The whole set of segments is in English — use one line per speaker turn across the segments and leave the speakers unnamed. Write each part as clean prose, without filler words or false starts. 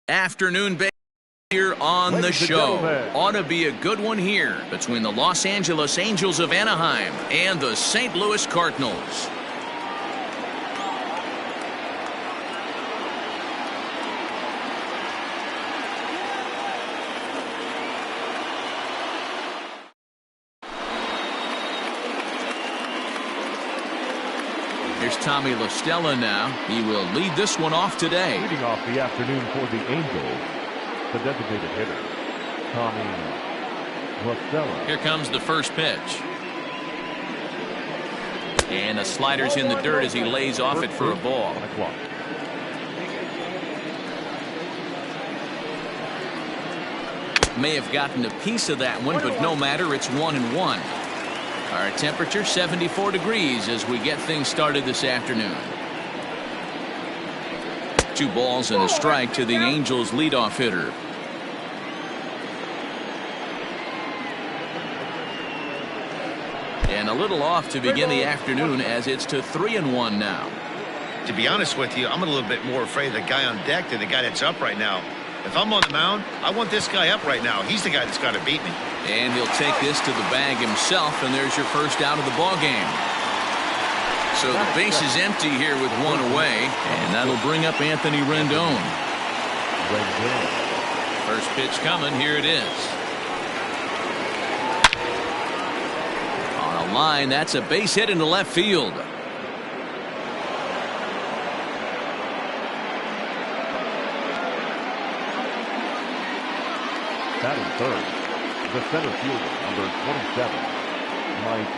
Afternoon baseball here on the show. Ought to be a good one here between the Los Angeles Angels of Anaheim and the St. Louis Cardinals. Here's Tommy La Stella now. He will lead this one off today.
Leading off the afternoon for the Angels, the designated hitter, Tommy La Stella.
Here comes the first pitch. And the slider's in the dirt as he lays off it for a ball. May have gotten a piece of that one, but no matter, it's 1-1. Our temperature 74 degrees as we get things started this afternoon. 2 balls and a strike to the Angels leadoff hitter. And a little off to begin the afternoon as it's to 3-1 now.
To be honest with you, I'm a little bit more afraid of the guy on deck than the guy that's up right now. If I'm on the mound, I want this guy up right now. He's the guy that's got to beat me.
And he'll take this to the bag himself, and there's your first out of the ball game. So the base is empty here with 1 away, and that'll bring up Anthony Rendon. First pitch coming. Here it is. On a line, that's a base hit into left field.
Batting third, the center fielder, number 27, Mike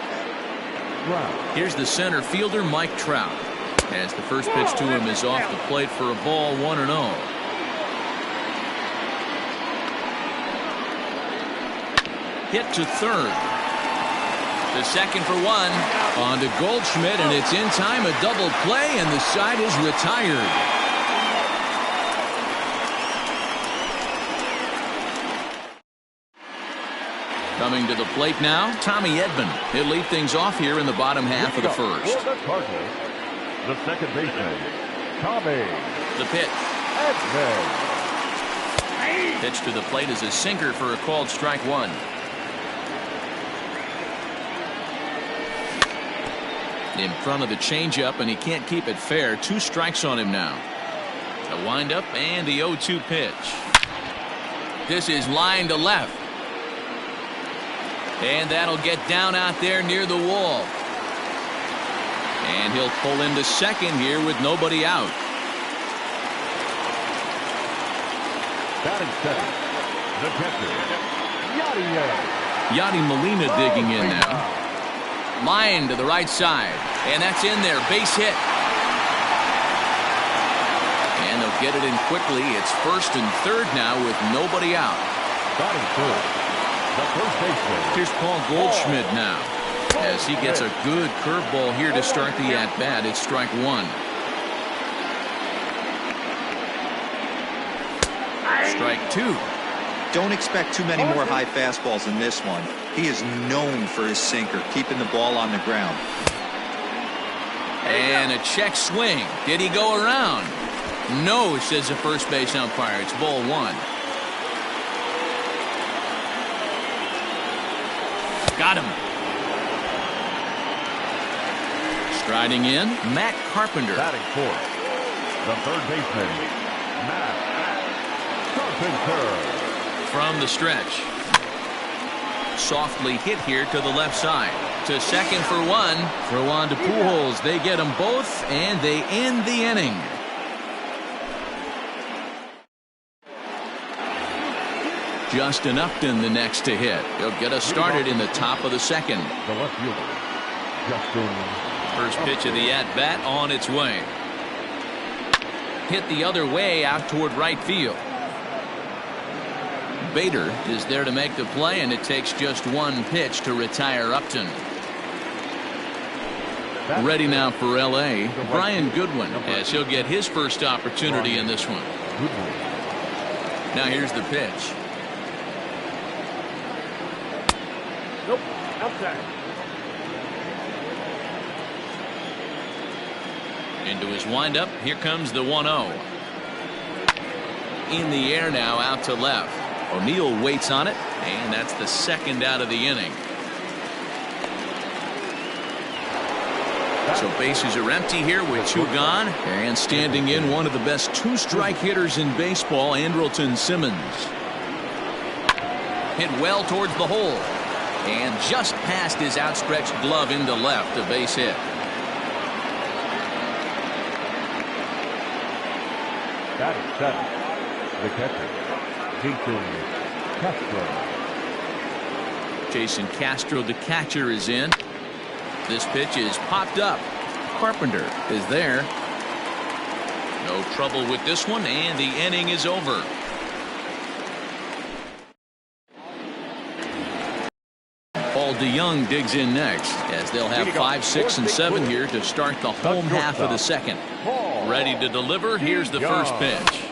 Trout.
Here's the center fielder, Mike Trout, as the first pitch to him is off the plate for a ball, 1-0. Hit to third. The second for 1. On to Goldschmidt, and it's in time, a double play, and the side is retired. Coming to the plate now, Tommy Edman. He'll lead things off here in the bottom half of the first.
For the Cardinals, the second baseman, Tommy.
The pitch.
Edman.
Pitch to the plate is a sinker for a called strike 1. In front of the changeup, and he can't keep it fair. 2 strikes on him now. A windup and the 0-2 pitch. This is line to left. And that'll get down out there near the wall. And he'll pull into second here with nobody out.
Batting second, the catcher,
Yadi Molina digging in now. Line to the right side. And that's in there. Base hit. And they'll get it in quickly. It's first and third now with nobody out.
Batting third.
Here's Paul Goldschmidt now as he gets a good curveball here to start the at-bat. It's strike 1. Strike 2.
Don't expect too many more high fastballs in this one. He is known for his sinker, keeping the ball on the ground.
And a check swing. Did he go around? No, says the first base umpire. It's ball 1. Got him. Striding in, Matt Carpenter.
Batting fourth, the third baseman, Matt Carpenter.
From the stretch. Softly hit here to the left side. To second for 1. Throw on to Pujols. They get them both, and they end the inning. Justin Upton the next to hit. He'll get us started in the top of the second.
The left fielder, Justin.
First pitch of the at-bat on its way. Hit the other way out toward right field. Bader is there to make the play, and it takes just 1 pitch to retire Upton. Ready now for L.A., Brian Goodwin, as he'll get his first opportunity in this one. Now here's the pitch.
Nope, outside.
Into his windup. Here comes the 1-0. in the air now out to left. O'Neill waits on it, and that's the second out of the inning. So bases are empty here with 2 gone, and standing in one of the best 2-strike hitters in baseball, Andrelton Simmons. Hit well towards the hole, and just past his outstretched glove into left, a base hit.
Batting seven, the catcher, Jason Castro.
Jason Castro, the catcher, is in. This pitch is popped up. Carpenter is there. No trouble with this one, and the inning is over. Paul DeYoung digs in next, as they'll have 5, 6, and 7 here to start the home half of the second. Ready to deliver. Here's the first pitch.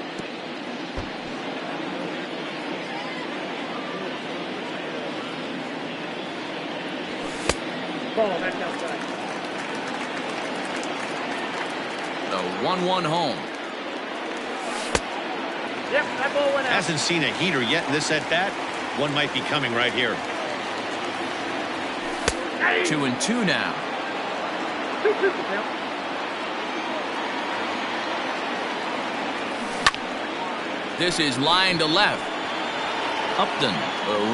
The 1-1 home.
Yep, that ball went out.
Hasn't seen a heater yet in this at bat. One might be coming right here.
2-2 now.
2-2 count.
This is line to left. Upton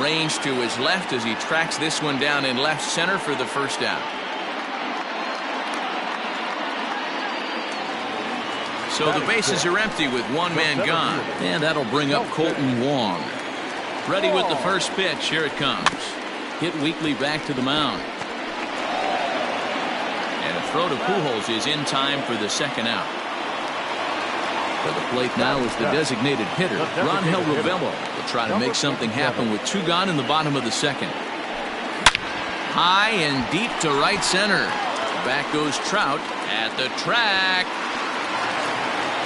arranged to his left as he tracks this one down in left center for the first out. So the bases are empty with 1 man gone, and that'll bring up Colton Wong. Ready with the first pitch. Here it comes. Hit weakly back to the mound. And a throw to Pujols is in time for the second out. For the plate now is the designated hitter, Rangel Ravelo. Will try to make something happen with 2 gone in the bottom of the second. High and deep to right center. Back goes Trout at the track.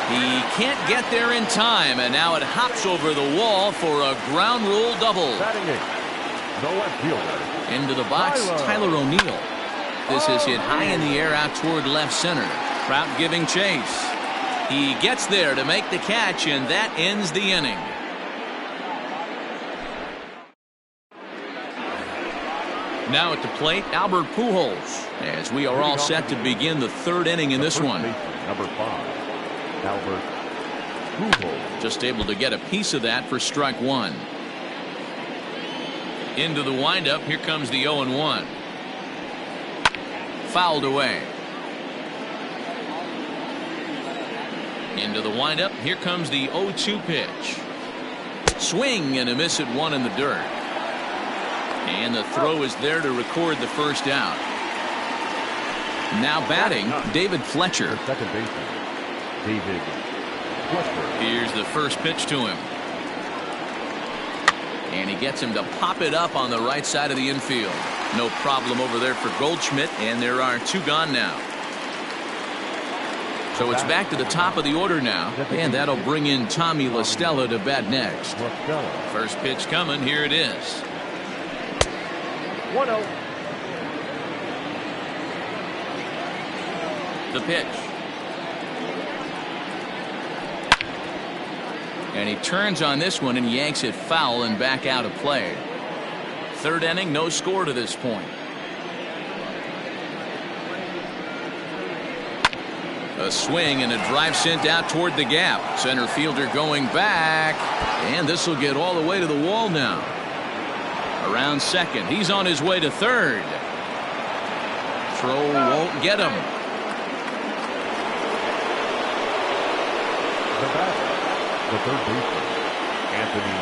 He can't get there in time, and now it hops over the wall for a ground rule double. Into the box, Tyler O'Neill. This is hit high in the air out toward left center. Trout giving chase. He gets there to make the catch, and that ends the inning. Now at the plate, Albert Pujols, as we are all set to begin the 3rd inning in this one.
Number 5, Albert Pujols.
Just able to get a piece of that for strike 1. Into the windup, here comes the 0-1. Fouled away. Into the windup, here comes the 0-2 pitch. Swing and a miss at 1 in the dirt. And the throw is there to record the first out. Now batting, David Fletcher.
Second baseman, David Fletcher.
Here's the first pitch to him. And he gets him to pop it up on the right side of the infield. No problem over there for Goldschmidt, and there are 2 gone now. So it's back to the top of the order now, and that'll bring in Tommy La Stella to bat next. First pitch coming. Here it is.
1-0.
The pitch. And he turns on this one and yanks it foul and back out of play. 3rd inning, no score to this point. A swing and a drive sent out toward the gap. Center fielder going back, and this will get all the way to the wall now. Around second, he's on his way to 3rd. Throw won't get him.
The 3rd baseman, Anthony.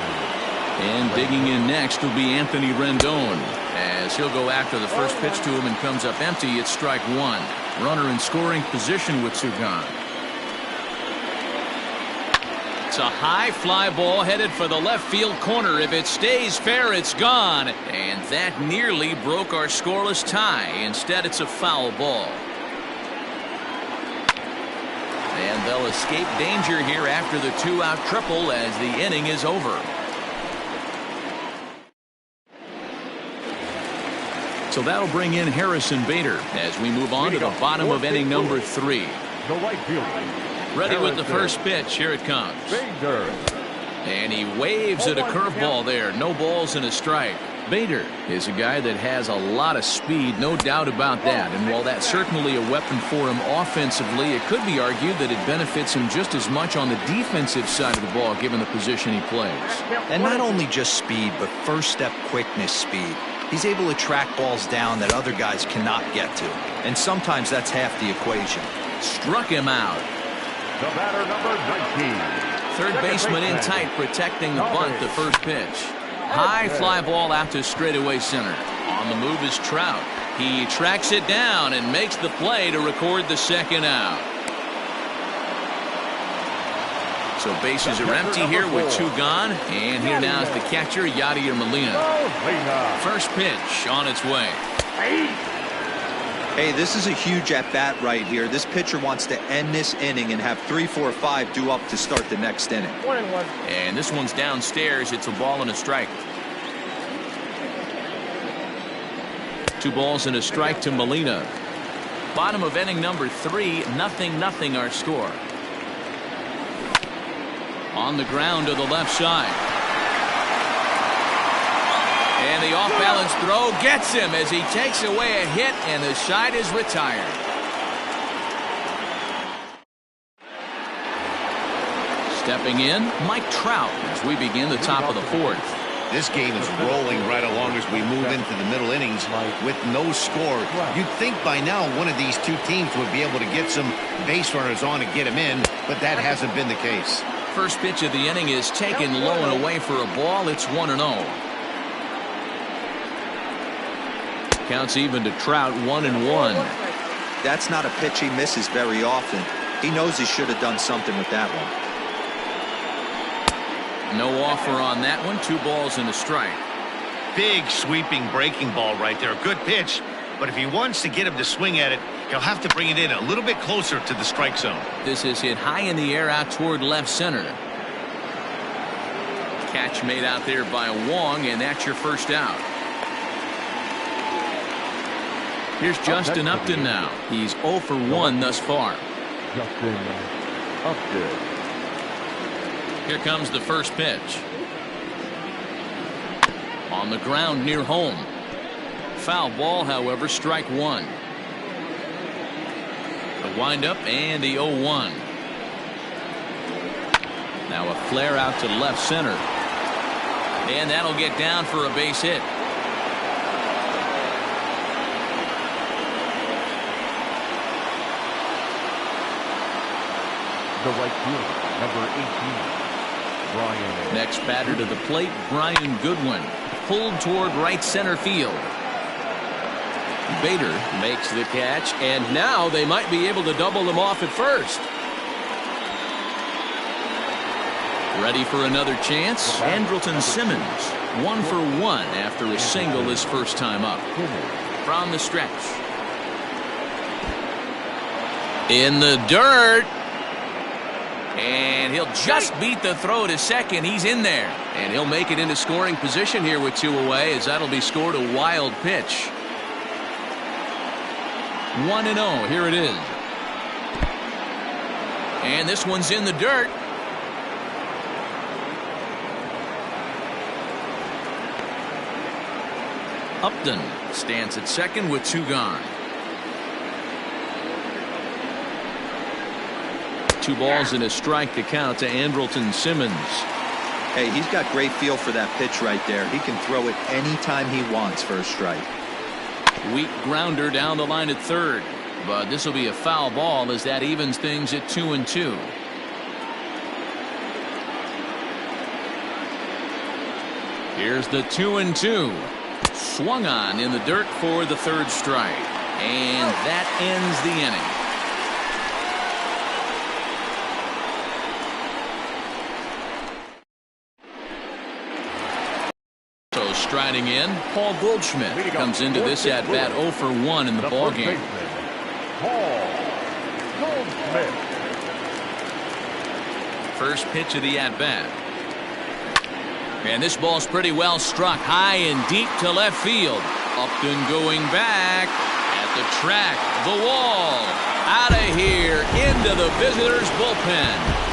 And digging in next will be Anthony Rendon, as he'll go after the first pitch to him and comes up empty. It's strike 1. Runner in scoring position with 2 gone. It's a high fly ball headed for the left field corner. If it stays fair, it's gone. And that nearly broke our scoreless tie. Instead, it's a foul ball. And they'll escape danger here after the 2-out triple as the inning is over. So that'll bring in Harrison Bader as we move on to the bottom of inning number 3.
The right fielder.
Ready with the first pitch. Here it comes.
Bader.
And he waves at a curveball there. No balls and a strike. Bader is a guy that has a lot of speed, no doubt about that. And while that's certainly a weapon for him offensively, it could be argued that it benefits him just as much on the defensive side of the ball, given the position he plays.
And not only just speed, but first step quickness speed. He's able to track balls down that other guys cannot get to. And sometimes that's half the equation.
Struck him out.
The batter, number 19.
Third baseman in tight, protecting the bunt, the first pitch. High fly ball out to straightaway center. On the move is Trout. He tracks it down and makes the play to record the second out. So bases are empty here with 2 gone. And here now is the catcher, Yadier Molina. First pitch on its way.
Hey, this is a huge at-bat right here. This pitcher wants to end this inning and have 3, 4, 5 due up to start the next inning.
1-1.
And this one's downstairs. It's a ball and a strike. 2 balls and a strike to Molina. Bottom of inning number 3, 0-0 our score. On the ground to the left side. And the off-balance throw gets him as he takes away a hit, and the side is retired. Stepping in, Mike Trout as we begin the top of the 4th.
This game is rolling right along as we move into the middle innings with no score. You'd think by now one of these 2 teams would be able to get some base runners on and get him in, but that hasn't been the case.
First pitch of the inning is taken low and away for a ball. It's 1-0. Counts even to Trout, 1-1.
That's not a pitch he misses very often. He knows he should have done something with that one.
No offer on that one. 2 balls and a strike.
Big sweeping breaking ball right there. Good pitch, but if he wants to get him to swing at it, he'll have to bring it in a little bit closer to the strike zone.
This is hit high in the air out toward left center. Catch made out there by Wong, and that's your first out. Here's Justin Upton now. He's 0 for 1 thus far.
Justin Upton.
Here comes the first pitch. On the ground near home. Foul ball, however, strike 1. The windup and the 0-1. Now a flare out to left center. And that'll get down for a base hit.
The right fielder, number 18. Brian.
Next batter to the plate, Brian Goodwin. Pulled toward right center field. Bader makes the catch, and now they might be able to double them off at first. Ready for another chance? Andrelton Simmons, 1 for 1 after a single his first time up. From the stretch. In the dirt. And he'll just beat the throw to second. He's in there. And he'll make it into scoring position here with 2 away, as that'll be scored a wild pitch. 1-0. Here it is. And this one's in the dirt. Upton stands at second with 2 gone. 2 balls and a strike to count to Andrelton Simmons.
Hey, he's got great feel for that pitch right there. He can throw it anytime he wants for a strike.
Weak grounder down the line at third. But this will be a foul ball as that evens things at 2-2. Here's the 2-2. Swung on in the dirt for the 3rd strike. And that ends the inning. Striding in, Paul Goldschmidt comes into this at bat 0 for 1 in the ball game.
Paul Goldschmidt.
First pitch of the at bat. And this ball's pretty well struck high and deep to left field. Upton going back at the track, the wall, out of here into the visitors' bullpen.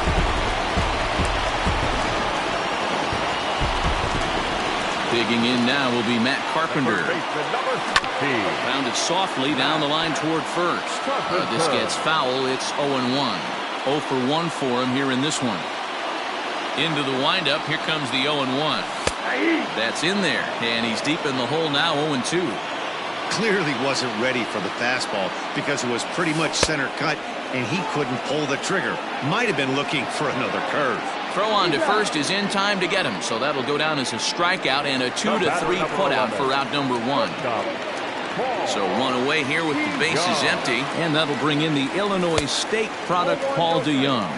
Digging in now will be Matt Carpenter.
Baseman number 13.
Found it softly down the line toward first. This gets foul. It's 0-1. 0 for 1 for him here in this one. Into the windup. Here comes the 0-1. That's in there. And he's deep in the hole now, 0-2.
Clearly wasn't ready for the fastball because it was pretty much center cut and he couldn't pull the trigger. Might have been looking for another curve.
Throw on to first is in time to get him, so that'll go down as a strikeout and a 2-3 putout for out number 1. So 1 away here with the bases empty, and that'll bring in the Illinois State product Paul DeYoung.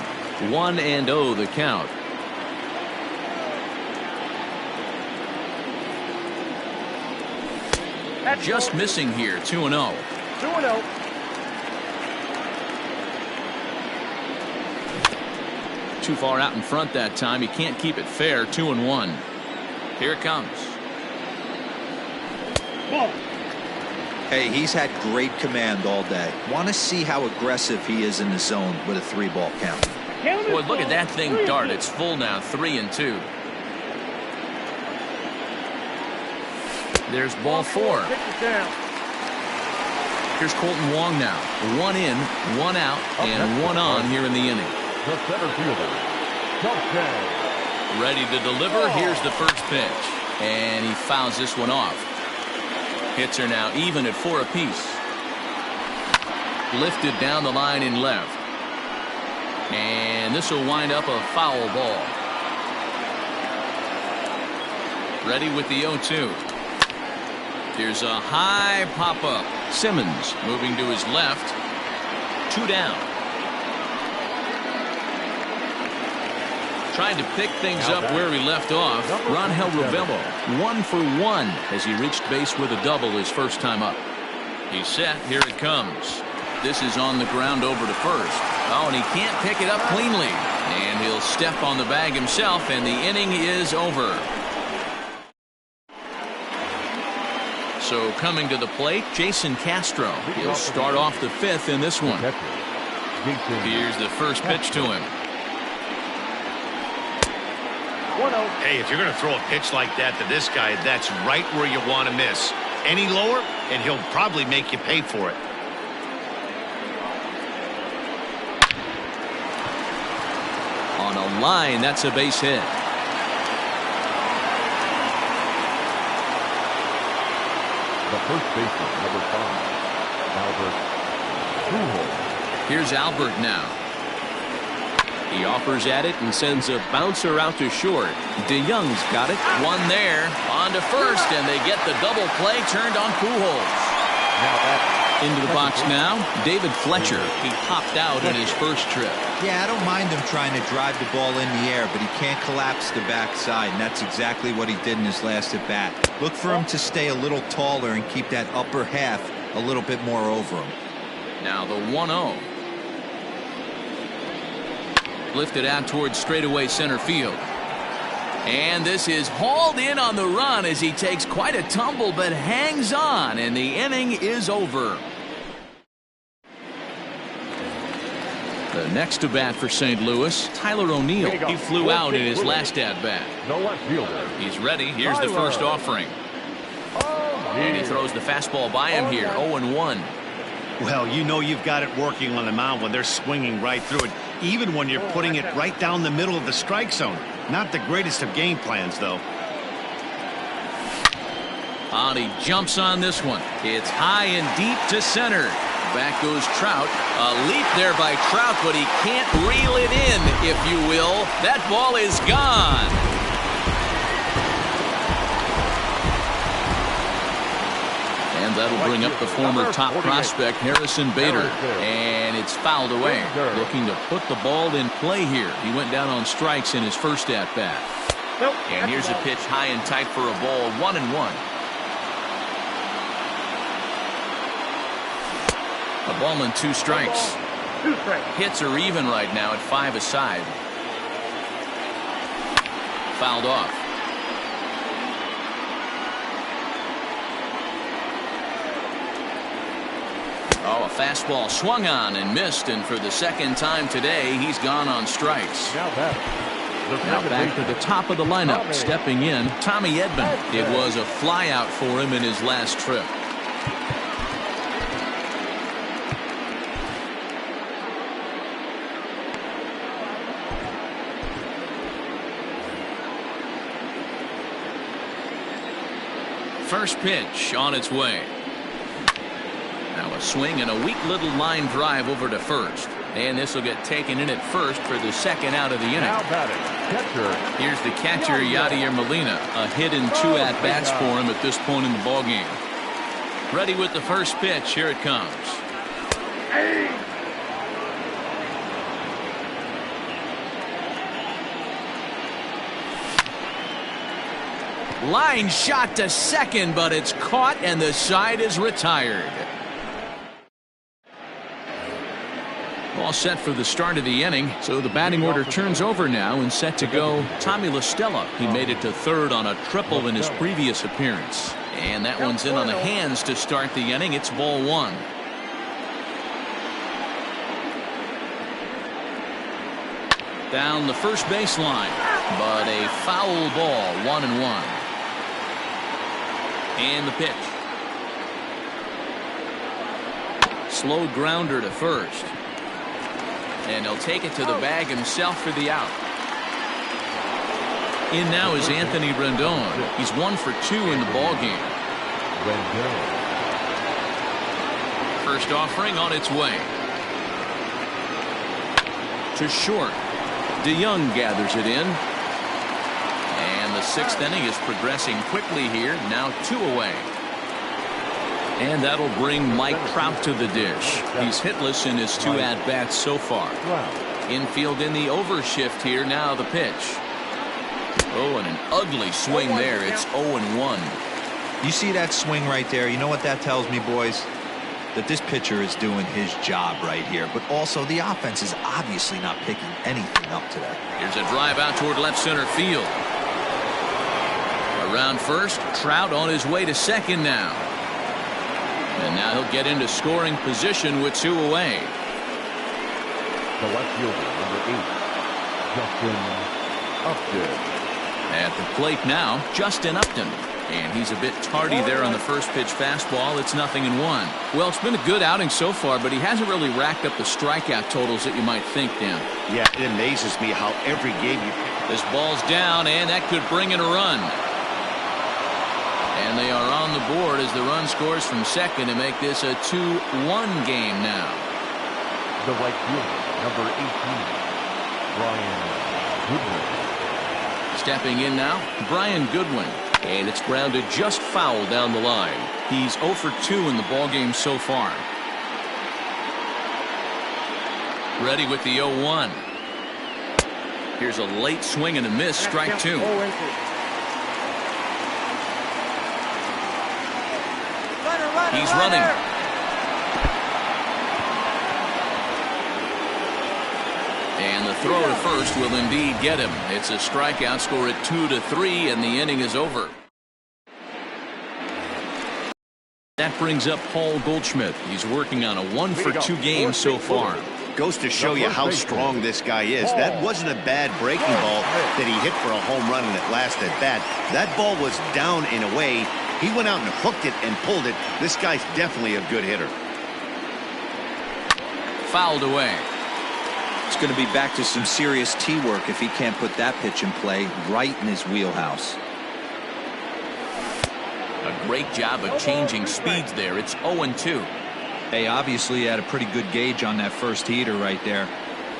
1-0 the count. Just missing here, 2-0.
2-0.
Too far out in front that time. He can't keep it fair. 2-1. Here it comes.
Ball.
Hey, he's had great command all day. Want to see how aggressive he is in the zone with a 3-ball count.
Boy, look at that thing dart. It's full now. 3-2. There's ball 4.
Pitch it down.
Here's Colton Wong now. 1 in, 1 out, and 1 on here in the inning.
The center fielder, Duncan.
Ready to deliver. Here's the first pitch. And he fouls this one off. Hits are now even at 4 apiece. Lifted down the line in left. And this will wind up a foul ball. Ready with the 0-2. Here's a high pop-up. Simmons moving to his left. 2 down. Trying to pick things up where he left off. Ronhel Ravello 1 for 1 as he reached base with a double his first time up. He's set. Here it comes. This is on the ground over to first. Oh, and he can't pick it up cleanly. And he'll step on the bag himself, and the inning is over. So coming to the plate, Jason Castro. He'll start off the 5th in this one. Here's the first pitch to him.
1-0.
Hey, if you're going to throw a pitch like that to this guy, that's right where you want to miss. Any lower, and he'll probably make you pay for it.
On a line, that's a base hit.
The first baseman, number 5, Albert Pujols.
Here's Albert now. He offers at it and sends a bouncer out to short. DeYoung's got it. 1 there. On to first, and they get the double play turned on Pujols. Into the box now, David Fletcher. He popped out in his first trip.
Yeah, I don't mind him trying to drive the ball in the air, but he can't collapse the backside, and that's exactly what he did in his last at bat. Look for him to stay a little taller and keep that upper half a little bit more over him.
Now the 1-0. Lifted out towards straightaway center field. And this is hauled in on the run as he takes quite a tumble but hangs on, and the inning is over. The next to bat for St. Louis, Tyler O'Neill. He flew out in his last at bat.
No left fielder.
He's ready. Here's the first offering. And he throws the fastball by him here. 0-1.
Well, you know you've got it working on the mound when they're swinging right through it, even when you're putting it right down the middle of the strike zone. Not the greatest of game plans, though.
And he jumps on this one. It's high and deep to center. Back goes Trout. A leap there by Trout, but he can't reel it in, if you will. That ball is gone. And that'll bring up the former top prospect, Harrison Bader. And it's fouled away. Looking to put the ball in play here. He went down on strikes in his first at-bat. And here's a pitch high and tight for a ball. 1-1. A ball and 2 strikes. Hits are even right now at 5 aside. Fouled off. Oh, a fastball swung on and missed, and for the second time today, he's gone on strikes. Now back to the top of the lineup. Stepping in, Tommy Edman. It was a flyout for him in his last trip. First pitch on its way. Now a swing and a weak little line drive over to first. And this will get taken in at first for the second out of the inning. Here's the catcher, Yadier Molina. A hit and 2 at-bats for him at this point in the ballgame. Ready with the first pitch. Here it comes. Line shot to second, but it's caught and the side is retired. All set for the start of the inning, so the batting order turns over now and set to go Tommy La Stella. He made it to third on a triple in his previous appearance. And that one's in on the hands to start the inning. It's ball 1. Down the first baseline, but a foul ball, 1-1. And the pitch. Slow grounder to first. And he'll take it to the bag himself for the out. In now is Anthony Rendon. He's 1 for 2 in the ballgame. First offering on its way. To short. DeYoung gathers it in. And the 6th inning is progressing quickly here. Now 2 away. And that'll bring Mike Trout to the dish. He's hitless in his 2 at-bats so far. Infield in the overshift here. Now the pitch. Oh, and an ugly swing there. It's 0-1.
You see that swing right there? You know what that tells me, boys? That this pitcher is doing his job right here. But also the offense is obviously not picking anything up today.
Here's a drive out toward left center field. Around first, Trout on his way to second now. And now he'll get into scoring position with 2 away.
The left fielder, number 8, Justin Upton.
At the plate now, Justin Upton. And he's a bit tardy there on the first pitch fastball. It's 0-1. Well, it's been a good outing so far, but he hasn't really racked up the strikeout totals that you might think, Dan.
Yeah, it amazes me how every game you pick.
This ball's down, and that could bring in a run. And they are on the board as the run scores from second to make this a 2-1 game now.
The right fielder, number 18, Brian Goodwin.
Stepping in now, Brian Goodwin. And it's grounded just foul down the line. He's 0 for 2 in the ballgame so far. Ready with the 0-1. Here's a late swing and a miss, strike 2. He's running. And the throw to first will indeed get him. It's a strikeout, score at 2-3, and the inning is over. That brings up Paul Goldschmidt. He's working on a 1 for 2 game so far.
Goes to show you how strong this guy is. That wasn't a bad breaking ball that he hit for a home run in that last at bat. That ball was down and away. He went out and hooked it and pulled it. This guy's definitely a good hitter.
Fouled away.
It's going to be back to some serious tee work if he can't put that pitch in play right in his wheelhouse.
A great job of changing speeds there. It's 0-2.
Hey, obviously he had a pretty good gauge on that first heater right there.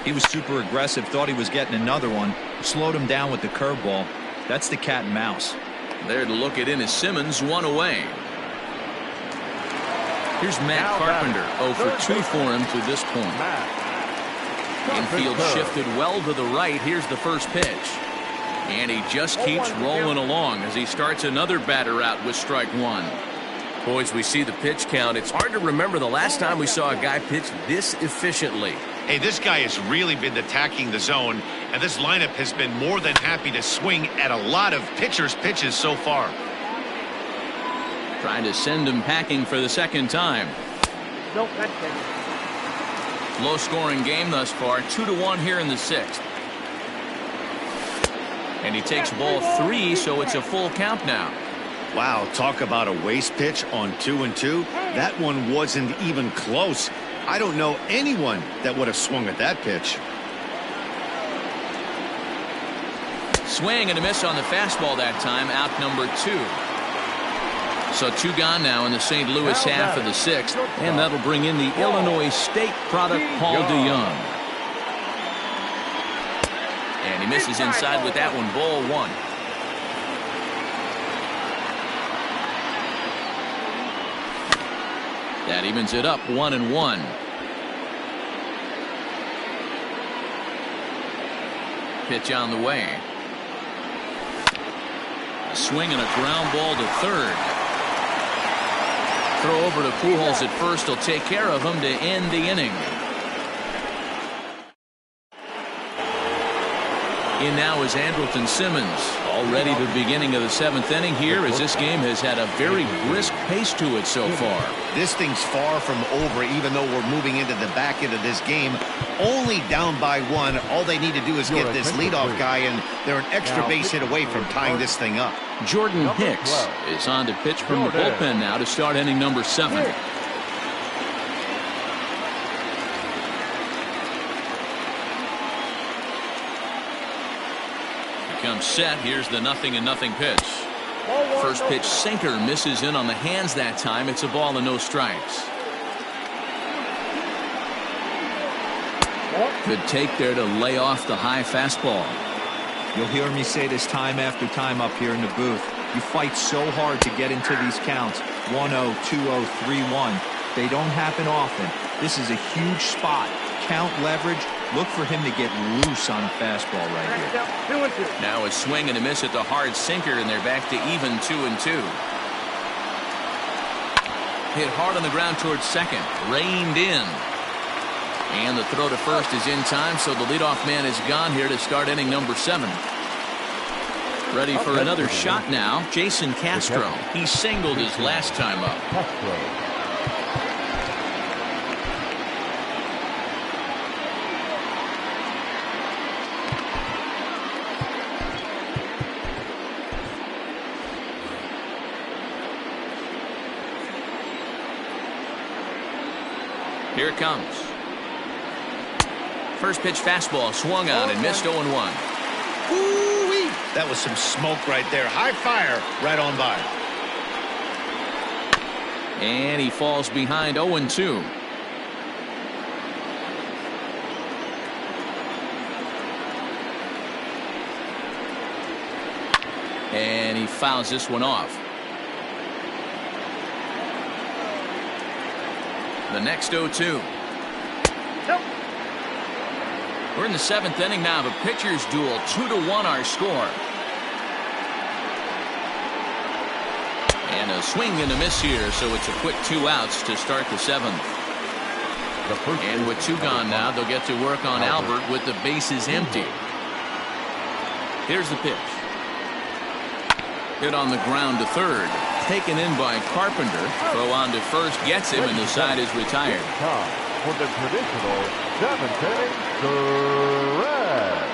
He was super aggressive, thought he was getting another one, slowed him down with the curveball. That's the cat and mouse.
There to look it in is Simmons, 1 away. Here's Matt Carpenter, 0 for 2 for him to this point. Infield shifted well to the right. Here's the first pitch. And he just keeps rolling along as he starts another batter out with strike 1. Boys, we see the pitch count. It's hard to remember the last time we saw a guy pitch this efficiently.
Hey, this guy has really been attacking the zone, and this lineup has been more than happy to swing at a lot of pitchers' pitches so far.
Trying to send him packing for the second time.
Nope, that's it.
Low-scoring game thus far, 2-1 here in the 6th. And he takes ball 3, so it's a full count now.
Wow, talk about a waste pitch on 2-2. That one wasn't even close. I don't know anyone that would have swung at that pitch.
Swing and a miss on the fastball that time, out number 2. So 2 gone now in the St. Louis half of the 6th, and that'll bring in the Illinois State product, Paul DeYoung. And he misses inside with that one, ball 1. That evens it up 1-1. Pitch on the way. A swing and a ground ball to third. Throw over to Pujols at first. He'll take care of him to end the inning. In now is Andrelton Simmons. Already the beginning of the 7th inning here, as this game has had a very brisk pace to it so far.
This thing's far from over, even though we're moving into the back end of this game. Only down by 1. All they need to do is get this leadoff guy, and they're an extra base hit away from tying this thing up.
Jordan Hicks is on to pitch from the bullpen now to start inning number 7. Comes set. Here's the 0-0 pitch. First pitch sinker misses in on the hands that time. It's a ball and no strikes. Good take there to lay off the high fastball.
You'll hear me say this time after time up here in the booth. You fight so hard to get into these counts. 1-0, 2-0, 3-1. They don't happen often. This is a huge spot. Count leverage. Look for him to get loose on a fastball right here.
Now a swing and a miss at the hard sinker, and they're back to even 2-2. Hit hard on the ground towards second. Reined in. And the throw to first is in time, so the leadoff man is gone here to start inning number 7. Ready for another shot now, Jason Castro. He singled his last time up. Here it comes. First pitch fastball swung on and missed 0-1.
Woo-wee. That was some smoke right there. High fire right on by.
And he falls behind 0-2. And he fouls this one off. The next 0-2. We're in the 7th inning now of a pitcher's duel. 2-1 our score. And a swing and a miss here, so it's a quick 2 outs to start the 7th. And with 2 gone now, they'll get to work on Albert with the bases empty. Here's the pitch. Hit on the ground to third. Taken in by Carpenter. Throw on to first, gets him, and the side is retired.
Time for the traditional 7th inning stretch.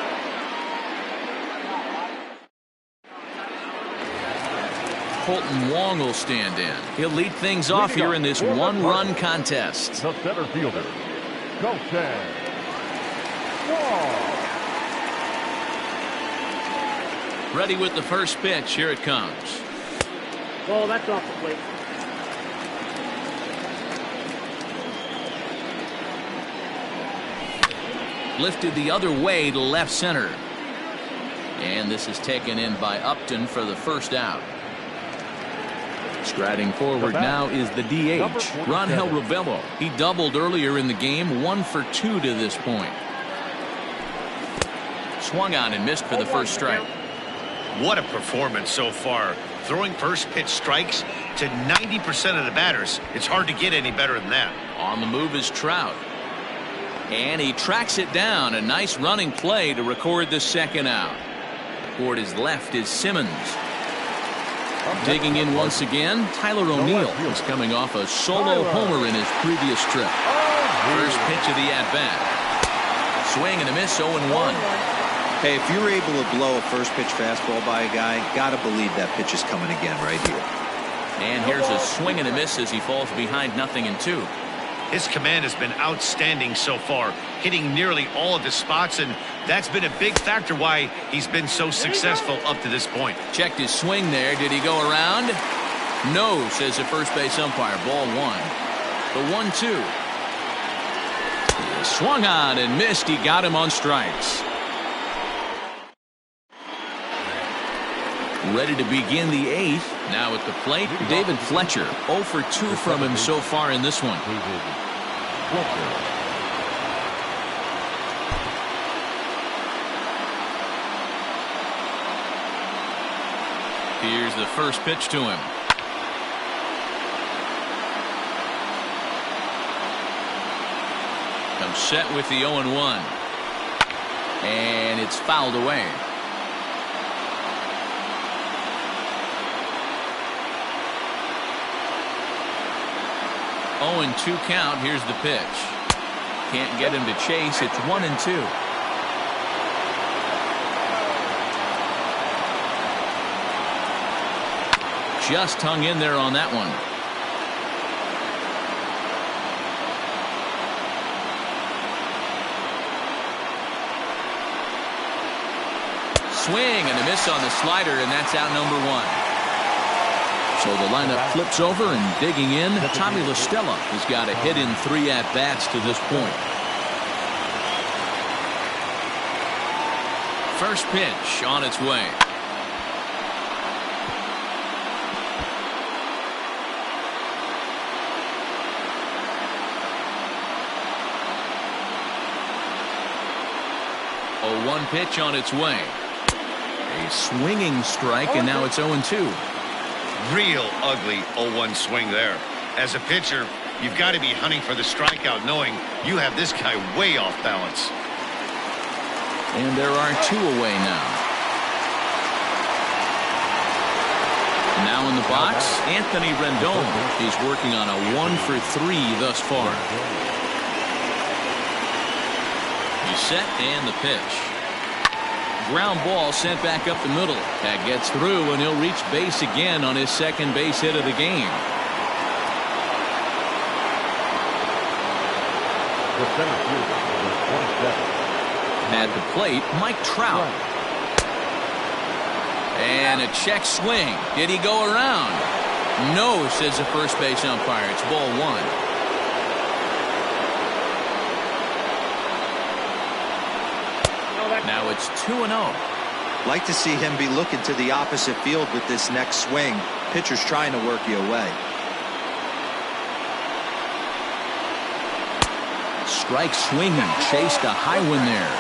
Colton Wong will stand in. He'll lead things off here in this 1-run contest.
The center fielder, Colton Wong.
Ready with the first pitch. Here it comes.
Oh, that's off the plate.
Lifted the other way to left center. And this is taken in by Upton for the first out. Striding forward now is the DH, Ronhel Ravello. He doubled earlier in the game, 1 for 2 to this point. Swung on and missed for the first strike.
What a performance so far. Throwing first pitch strikes to 90% of the batters. It's hard to get any better than that.
On the move is Trout. And he tracks it down. A nice running play to record the second out. Toward his left is Simmons. Digging in once again, Tyler O'Neill is coming off a solo homer in his previous trip. First pitch of the at-bat. Swing and a miss, 0-1.
Hey, if you're able to blow a first pitch fastball by a guy, gotta believe that pitch is coming again right here.
And here's a swing and a miss as he falls behind 0-2.
His command has been outstanding so far, hitting nearly all of his spots, and that's been a big factor why he's been so successful up to this point.
Checked his swing there. Did he go around? No, says the first base umpire. Ball 1. The 1-2. He swung on and missed. He got him on strikes. Ready to begin the 8th. Now at the plate, David Fletcher. 0 for 2 from him so far in this one. Here's the first pitch to him. Comes set with the 0-1. And it's fouled away. 0-2 count. Here's the pitch. Can't get him to chase. It's 1-2. Just hung in there on that one. Swing and a miss on the slider, and that's out number 1. So the lineup flips over, and digging in, Tommy La Stella has got a hit in 3 at-bats to this point. First pitch on its way. A 1 pitch on its way. A swinging strike, and now it's 0-2.
Real ugly 0-1 swing there. As a pitcher, you've got to be hunting for the strikeout, knowing you have this guy way off balance.
And there are 2 away now. Now in the box, Anthony Rendon. He's working on a 1 for 3 thus far. He's set, and the pitch. Ground ball sent back up the middle. That gets through, and he'll reach base again on his second base hit of the game.
The center fielder, number 27.
At the plate, Mike Trout. And a check swing. Did he go around? No, says the first base umpire. It's ball 1. Now it's 2-0.
Like to see him be looking to the opposite field with this next swing. Pitcher's trying to work you away.
Strike swinging, chased a high one there.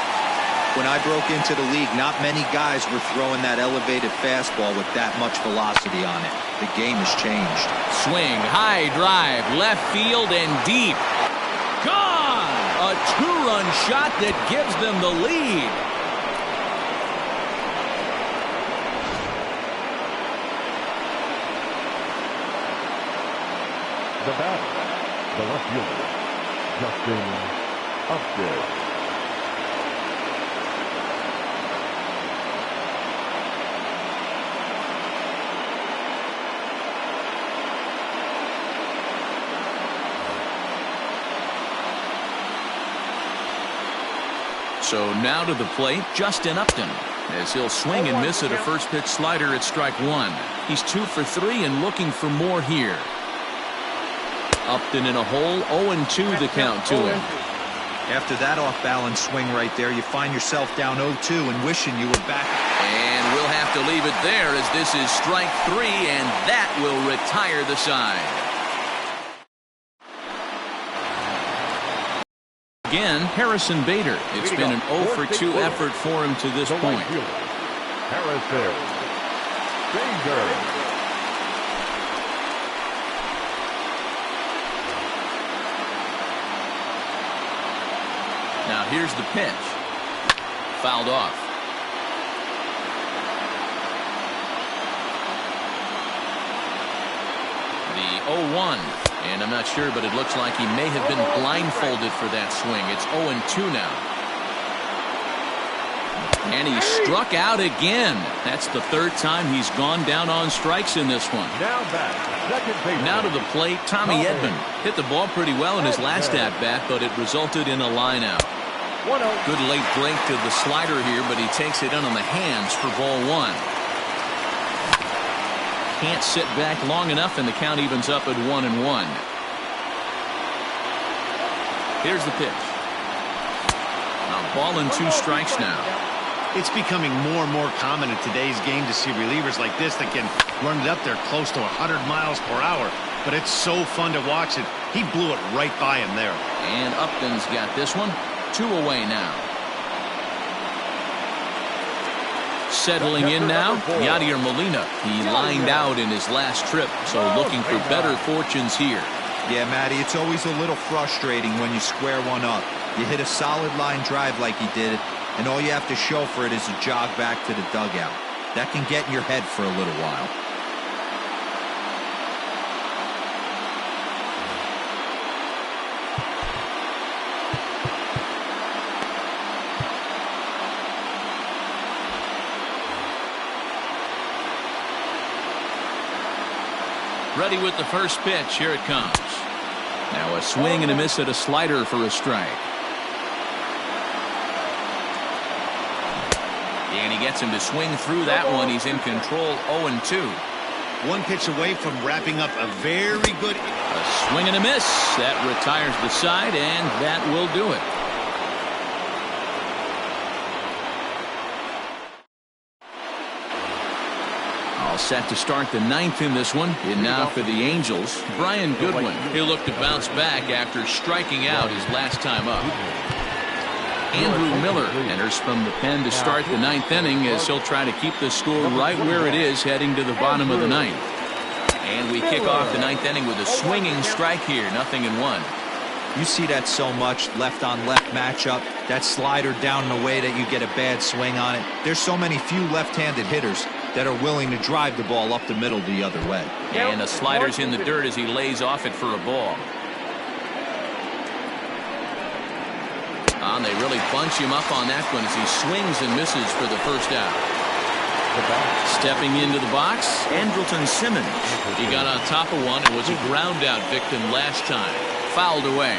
When I broke into the league, not many guys were throwing that elevated fastball with that much velocity on it. The game has changed.
Swing, high drive, left field and deep. Gone! A 2-run shot that gives them the lead.
The batter, the left fielder, Justin Upton.
So now to the plate, Justin Upton, as he'll swing and miss at a first pitch slider at strike 1. He's 2 for 3 and looking for more here. Upton in a hole, 0-2 the count to him.
After that off-balance swing right there, you find yourself down 0-2 and wishing you were back.
And we'll have to leave it there as this is strike 3, and that will retire the side. Again, Harrison Bader. It's been an 0 for 2 effort for him to this point.
Harrison Bader.
Now here's the pitch. Fouled off. The 0-1. And I'm not sure, but it looks like he may have been blindfolded for that swing. It's 0-2 now. And he struck out again. That's the third time he's gone down on strikes in this one. Now to the plate, Tommy Edman hit the ball pretty well in his last at-bat, but it resulted in a line-out. Good late break to the slider here, but he takes it in on the hands for ball one. Can't sit back long enough, and the count evens up at 1-1. Here's the pitch. A ball and 2 strikes now.
It's becoming more and more common in today's game to see relievers like this that can run it up there close to 100 miles per hour. But it's so fun to watch it. He blew it right by him there.
And Upton's got this one. 2 away now. Settling in now, Yadier Molina. He lined out in his last trip, so looking for better fortunes here.
Yeah, Matty, it's always a little frustrating when you square one up. You hit a solid line drive like he did, and all you have to show for it is a jog back to the dugout. That can get in your head for a little while.
Ready with the first pitch. Here it comes. Now a swing and a miss at a slider for a strike. And he gets him to swing through that one. He's in control. 0-2.
One pitch away from wrapping up a very good.
A swing and a miss. That retires the side, and that will do it. All set to start the 9th in this one. And now for the Angels, Brian Goodwin. He'll look to bounce back after striking out his last time up. Andrew Miller enters from the pen to start the 9th inning as he'll try to keep the score right where it is heading to the bottom of the 9th. And we kick off the 9th inning with a swinging strike here. 0-1.
You see that so much, left on left matchup. That slider down and away that you get a bad swing on it. There's so many few left-handed hitters that are willing to drive the ball up the middle the other way.
And the slider's in the dirt as he lays off it for a ball. And they really bunch him up on that one as he swings and misses for the first out. Stepping into the box, Andrelton Simmons. He got on top of one and was a ground out victim last time. Fouled away.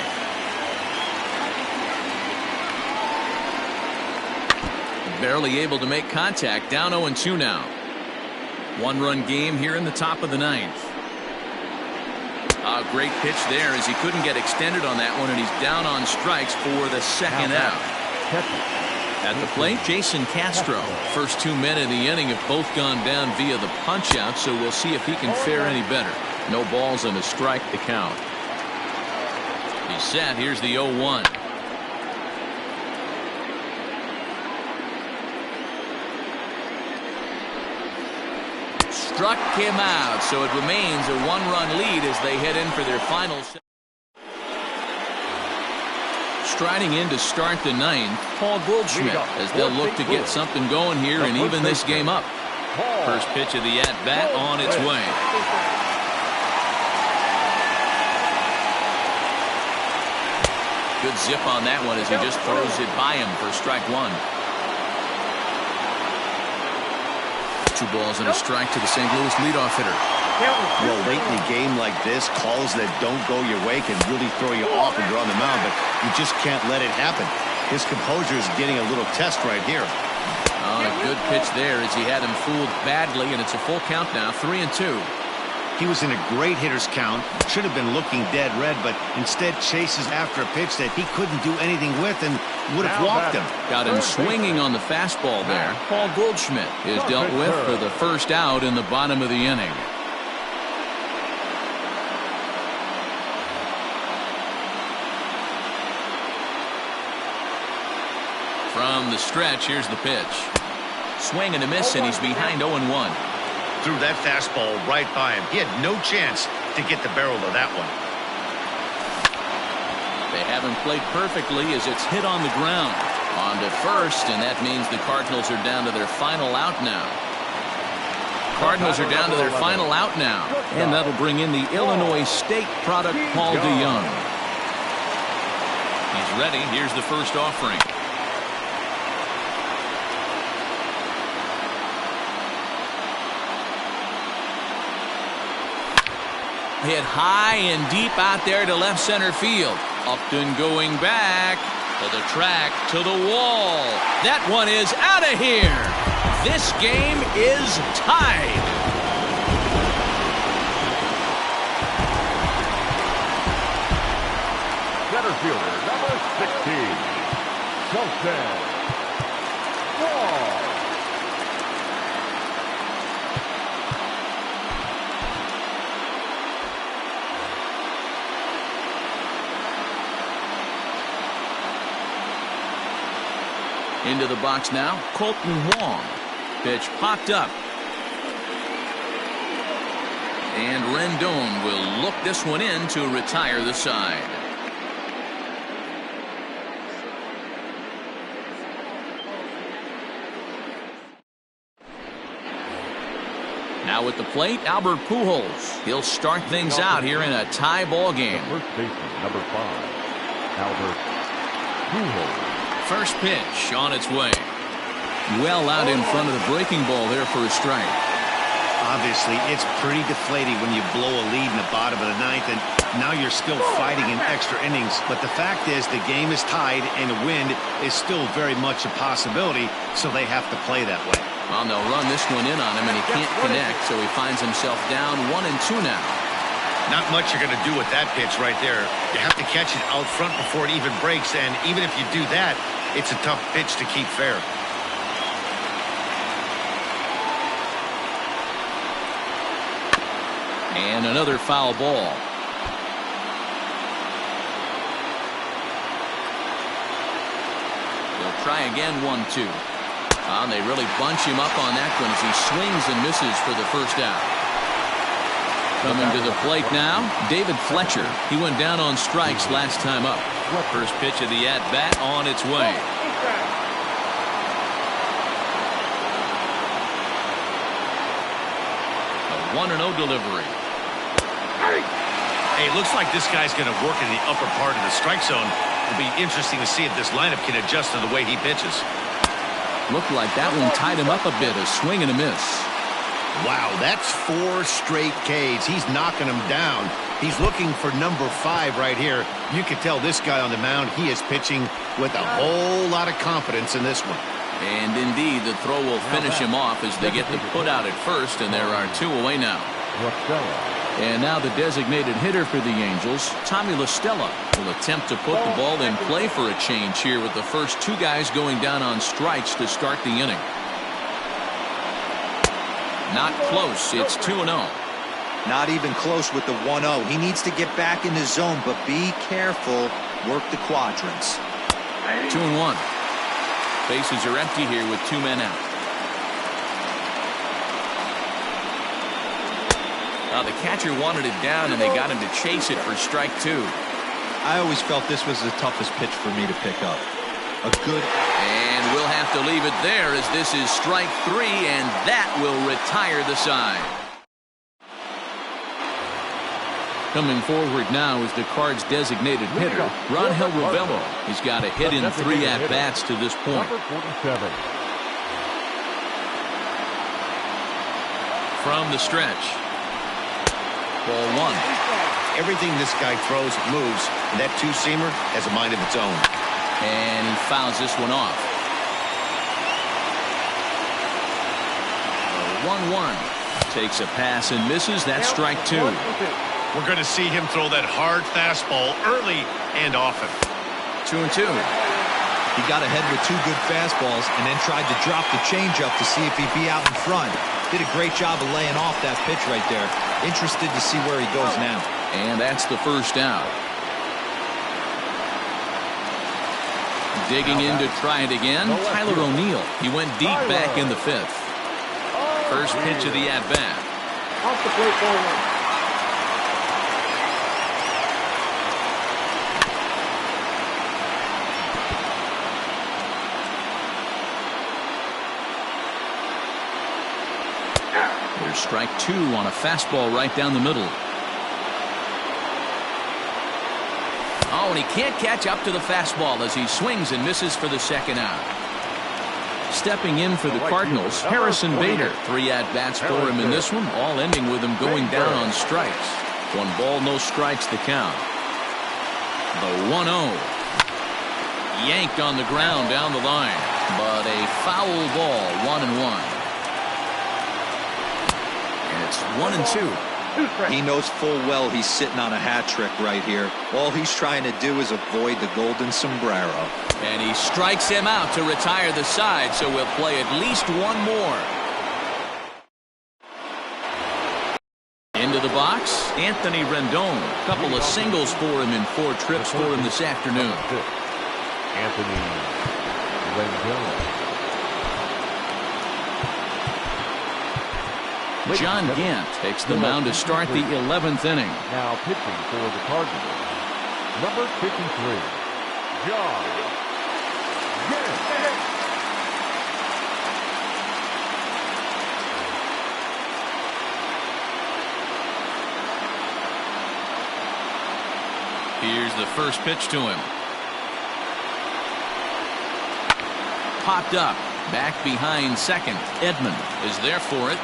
Barely able to make contact. Down 0-2 now. 1-run game here in the top of the 9th. A great pitch there as he couldn't get extended on that one, and he's down on strikes for the second out. At the plate, Jason Castro. First 2 men in the inning have both gone down via the punch out, so we'll see if he can fare any better. No balls and a strike to count. He's set. Here's the 0-1. Struck him out, so it remains a 1-run lead as they head in for their final. Striding in to start the 9th, Paul Goldschmidt, as they'll look to get something going here and even this game up. First pitch of the at-bat on its way. Good zip on that one as he just throws it by him for strike 1. 2 balls and a strike to the St. Louis leadoff hitter.
Well, late in a game like this, calls that don't go your way can really throw you off when you're on the mound, but you just can't let it happen. His composure is getting a little test right here.
A good pitch there as he had him fooled badly, and it's a full count now, 3-2.
He was in a great hitter's count, should have been looking dead red, but instead chases after a pitch that he couldn't do anything with and would have walked him.
Got him swinging on the fastball there. Paul Goldschmidt is dealt with for the first out in the bottom of the inning. From the stretch, here's the pitch. Swing and a miss, and he's behind 0-1.
Threw that fastball right by him. He had no chance to get the barrel of that one.
They haven't played perfectly as it's hit on the ground. On to first, and that means the Cardinals are down to their final out now. Cardinals are down to their final out now, and that'll bring in the Illinois State product, Paul DeYoung. He's ready. Here's the first offering. hit high and deep out there to left center field. Upton going back to the track, to the wall. That one is out of here. This game is tied.
Center fielder, number 16, Sultan. Wall.
Into the box now, Colton Wong. Pitch popped up. And Rendon will look this one in to retire the side. Now at the plate, Albert Pujols. He'll start things out here in a tie ball game.
First baseman, number 5, Albert Pujols.
First pitch on its way. Well out in front of the breaking ball there for a strike.
Obviously, it's pretty deflating when you blow a lead in the bottom of the ninth, and now you're still fighting in extra innings. But the fact is, the game is tied, and a win is still very much a possibility, so they have to play that way.
Well, they'll run this one in on him, and he can't connect, so he finds himself down 1-2 now.
Not much you're going to do with that pitch right there. You have to catch it out front before it even breaks, and even if you do that, it's a tough pitch to keep fair.
And another foul ball. They'll try again, 1-2. And they really bunch him up on that one as he swings and misses for the first out. Coming to the plate now, David Fletcher. He went down on strikes last time up. First pitch of the at-bat on its way. A 1-0 delivery.
Hey, looks like this guy's going to work in the upper part of the strike zone. It'll be interesting to see if this lineup can adjust to the way he pitches.
Looked like that one tied him up a bit, a swing and a miss.
Wow, that's 4 straight Ks. He's knocking them down. He's looking for number 5 right here. You can tell this guy on the mound, he is pitching with a whole lot of confidence in this one.
And indeed, the throw will finish him off as they get the put out at first, and there are 2 away now. And now the designated hitter for the Angels, Tommy La Stella, will attempt to put the ball in play for a change here with the first 2 guys going down on strikes to start the inning. Not close. It's 2-0.
Not even close with the 1-0. He needs to get back in the zone, but be careful. Work the quadrants.
2-1. Bases are empty here with 2 men out. Now the catcher wanted it down, and they got him to chase it for strike 2.
I always felt this was the toughest pitch for me to pick up. A good...
And we'll have to leave it there as this is strike 3, and that will retire the side. Coming forward now is the Cards' designated hitter, Rangel Ravelo. He's got a hit in 3 at-bats to this point. From the stretch. Ball 1.
Everything this guy throws moves, and that 2-seamer has a mind of its own.
And he fouls this one off. 1-1. Takes a pass and misses. That's strike 2.
We're going to see him throw that hard fastball early and often.
2-2.
He got ahead with 2 good fastballs and then tried to drop the changeup to see if he'd be out in front. Did a great job of laying off that pitch right there. Interested to see where he goes now.
And that's the first out. Digging in to try it again, Tyler O'Neill. He went deep back in the 5th. First pitch of the at-bat.
Off the plate, ball 1.
There's strike 2 on a fastball right down the middle. Oh, and he can't catch up to the fastball as he swings and misses for the second out. Stepping in for the Cardinals, Harrison Bader. 3 at-bats for him in this one, all ending with him going down on strikes. 1 ball, no strikes to count. The 1-0. Yanked on the ground down the line, but a foul ball, 1-1. And it's 1-2.
He knows full well he's sitting on a hat trick right here. All he's trying to do is avoid the golden sombrero.
And he strikes him out to retire the side, so we'll play at least 1 more. Into the box, Anthony Rendon. Couple of singles for him in 4 trips for him this afternoon.
Anthony Rendon.
John Gant takes the mound to start the 11th inning.
Now pitching for the Cardinals, number 53, John Gant.
Here's the first pitch to him. Popped up. Back behind second. Edman is there for it.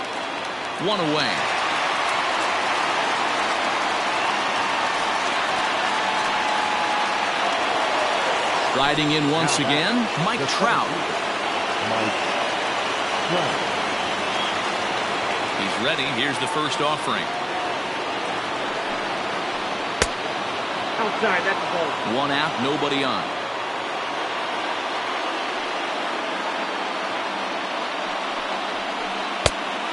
1 away. Riding in once again, Mike Trout. He's ready. Here's the first offering.
Outside, that's a ball.
1 out, nobody on.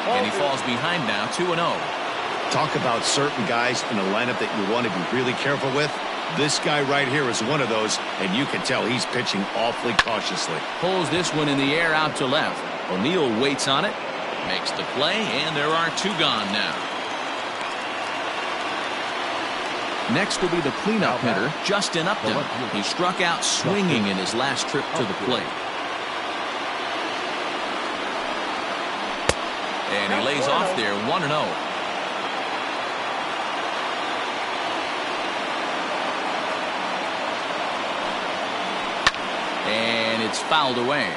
And he falls behind now, 2-0.
Talk about certain guys in a lineup that you want to be really careful with. This guy right here is one of those, and you can tell he's pitching awfully cautiously.
Pulls this one in the air out to left. O'Neill waits on it, makes the play, and there are 2 gone now. Next will be the cleanup hitter, Justin Upton. He struck out swinging in his last trip to the plate. And he lays off there, 1-0. And it's fouled away.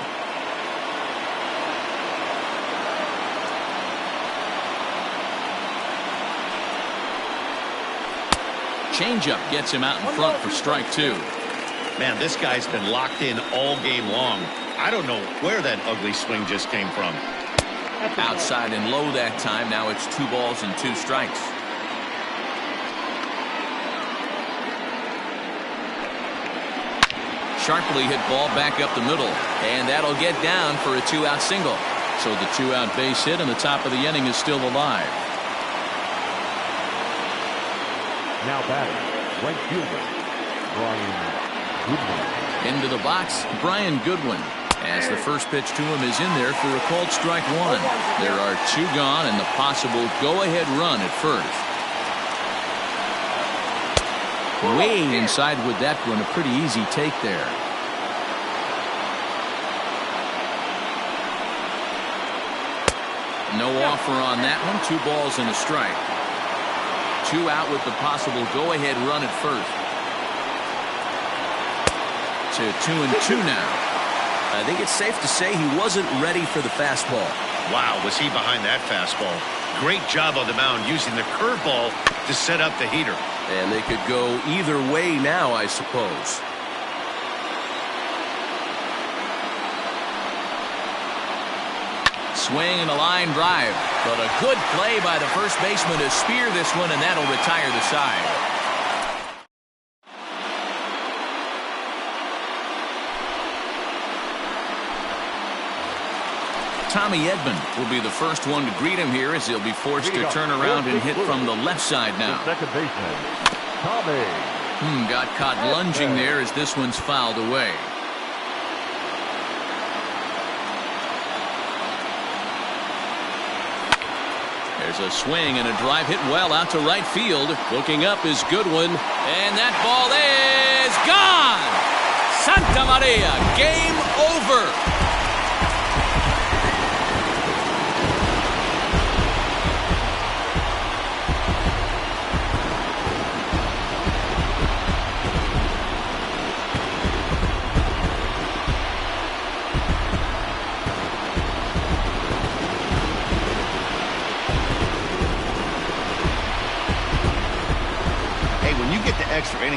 Changeup gets him out in front for strike 2.
Man, this guy's been locked in all game long. I don't know where that ugly swing just came from.
Outside and low that time. Now it's 2 balls and 2 strikes. Sharply hit ball back up the middle, and that'll get down for a 2-out single. So the 2-out base hit and the top of the inning is still alive.
Now batting, right fielder, Brian Goodwin.
Into the box, Brian Goodwin. As the first pitch to him is in there for a called strike 1. There are 2 gone and the possible go-ahead run at first. Way inside with that one, a pretty easy take there. No offer on that one. 2 balls and a strike. 2 out with the possible go-ahead run at first. To 2-2 now. I think it's safe to say he wasn't ready for the fastball.
Wow, was he behind that fastball. Great job on the mound using the curveball to set up the heater.
And they could go either way now, I suppose. Swing and a line drive. But a good play by the first baseman to spear this one, and that'll retire the side. Tommy Edman will be the first one to greet him here as he'll be forced to turn around and hit from the left side now.
Second baseman, Tommy.
Got caught lunging there as this one's fouled away. There's a swing and a drive hit well out to right field. Looking up is Goodwin, and that ball is gone! Santa Maria, game over!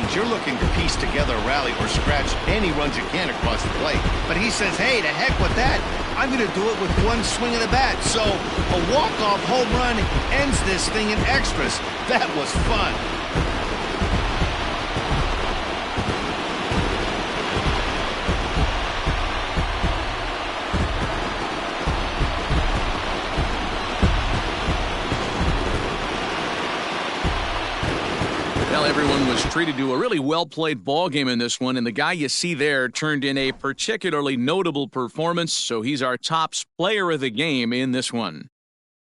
innings, you're looking to piece together a rally or scratch any runs you can across the plate. But he says, hey, to heck with that. I'm going to do it with one swing of the bat. So a walk-off home run ends this thing in extras. That was fun.
Well, everyone was treated to a really well-played ball game in this one, and the guy you see there turned in a particularly notable performance, so he's our top player of the game in this one.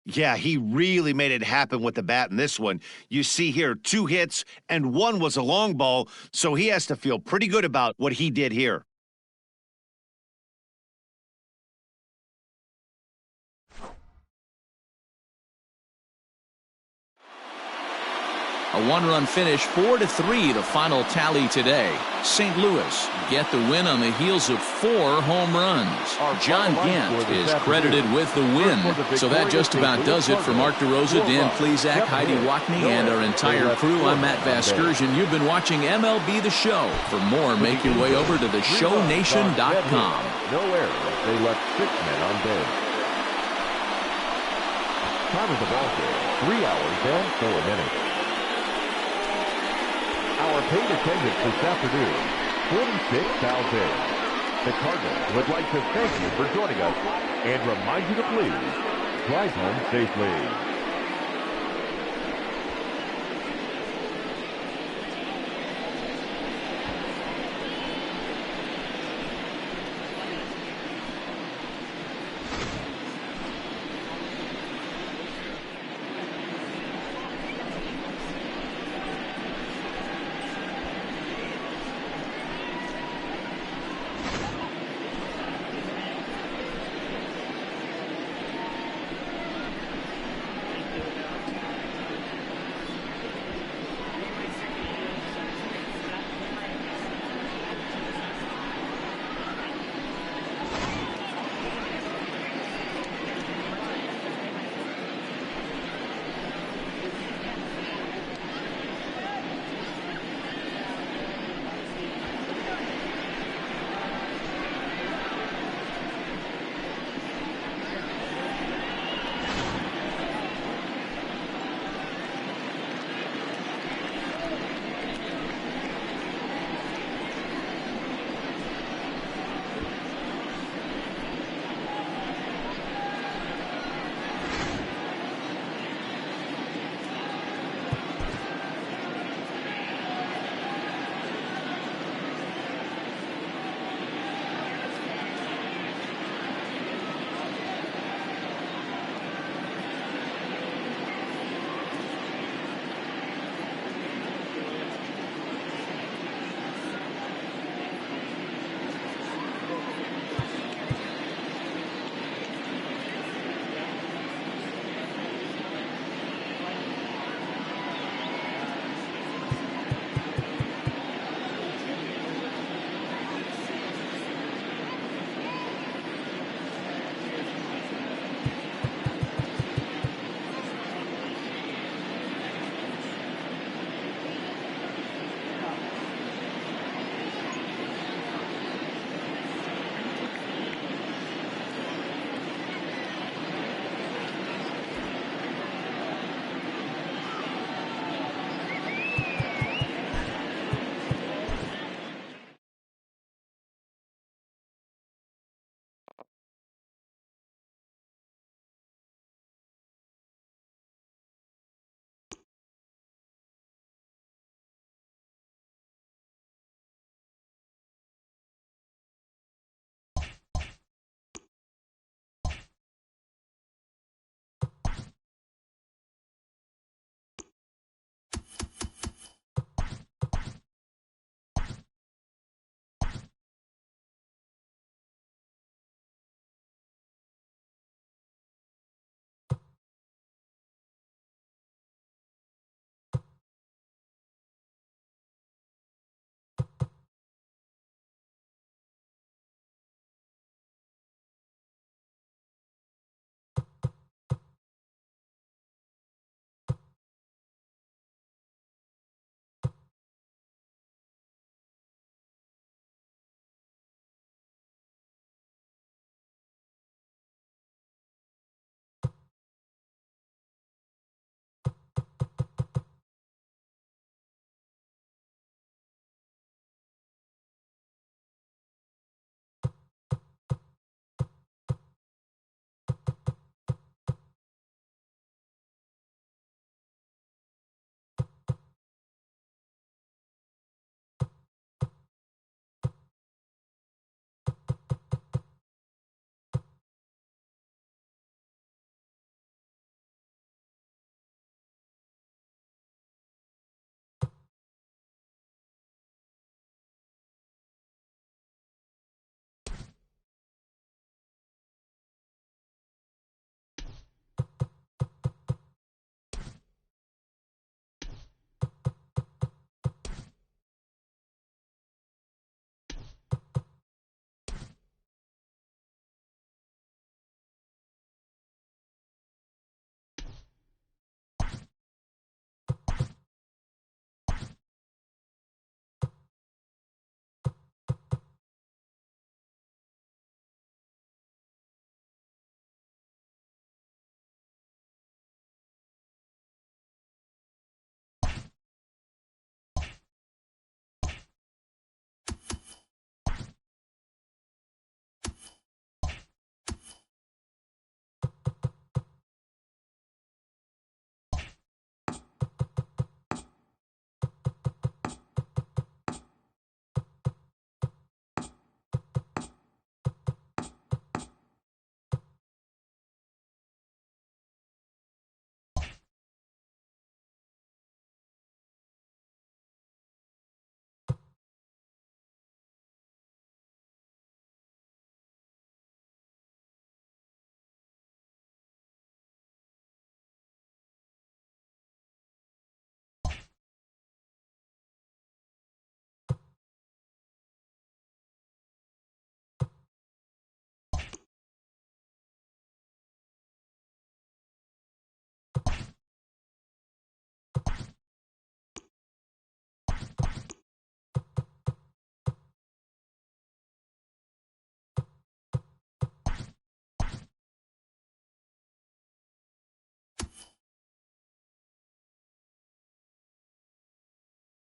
Yeah, he really made it happen with the bat in this one. You see here 2 hits, and 1 was a long ball, so he has to feel pretty good about what he did here.
A 1-run finish, 4-3, the final tally today. St. Louis get the win on the heels of 4 home runs. John Gant is credited with the win. So that just about does it for Mark DeRosa, Dan Plesac, Heidi Wackney, and our entire crew. I'm Matt Vasgersian. You've been watching MLB The Show. For more, make your way over to theshownation.com.
No errors. They left 6 men on base. Time of the ball game, 3 hours and 4 minutes. Our paid attendance this afternoon, 46,000. The Cardinals would like to thank you for joining us and remind you to please drive home safely.